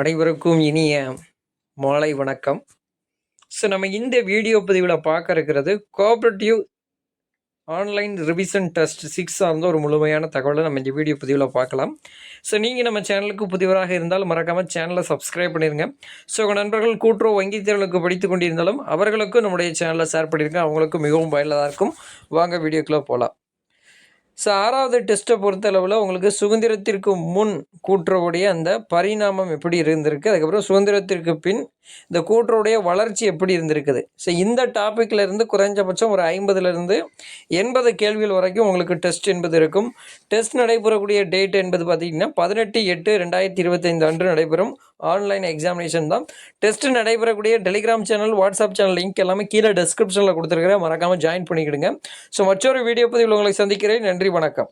அனைவருக்கும் இனிய மாலை வணக்கம். ஸோ நம்ம இந்த வீடியோ பதிவில் பார்க்க இருக்கிறது கோஆப்ரேட்டிவ் ஆன்லைன் ரிவிஷன் டெஸ்ட் 6 சார்ந்த ஒரு முழுமையான தகவலை நம்ம இந்த வீடியோ பதிவில் பார்க்கலாம். ஸோ நீங்கள் நம்ம சேனலுக்கு புதியவராக இருந்தால் மறக்காமல் சேனலை சப்ஸ்கிரைப் பண்ணிடுங்க. ஸோ உங்கள் நண்பர்கள் கூட்டுறவு வங்கி தேர்வுகளுக்கு படித்து கொண்டிருந்தாலும் அவர்களுக்கும் நம்முடைய சேனலை ஷேர் பண்ணிடுங்க. அவங்களுக்கும் மிகவும் பயனுள்ளதாக இருக்கும். வாங்க வீடியோக்குள்ளே போகலாம். ஸோ 6வது டெஸ்ட்டை பொறுத்தளவில் உங்களுக்கு சுதந்திரத்திற்கு முன் கூட்டுறவுடைய அந்த பரிணாமம் எப்படி இருந்திருக்கு, அதுக்கப்புறம் சுதந்திரத்திற்கு பின் இந்த கூட்டுறவுடைய வளர்ச்சி எப்படி இருந்திருக்குது. ஸோ இந்த டாப்பிக்கில் இருந்து குறைஞ்சபட்சம் ஒரு 50லேருந்து 80 கேள்விகள் வரைக்கும் உங்களுக்கு டெஸ்ட் என்பது இருக்கும். டெஸ்ட் நடைபெறக்கூடிய டேட் என்பது பார்த்திங்கன்னா 18/8/2025 அன்று நடைபெறும் ஆன்லைன் எக்ஸாமினேஷன் தான். டெஸ்ட் நடைபெறக்கூடிய Telegram channel, WhatsApp channel link எல்லாமே கீழே டிஸ்கிரிப்ஷனில் கொடுத்துருக்கிறேன். மறக்காமல் ஜாயின் பண்ணிக்கிடுங்க. ஸோ மற்றொரு வீடியோ பதிவில் உங்களை சந்திக்கிறேன். நன்றி, வணக்கம்.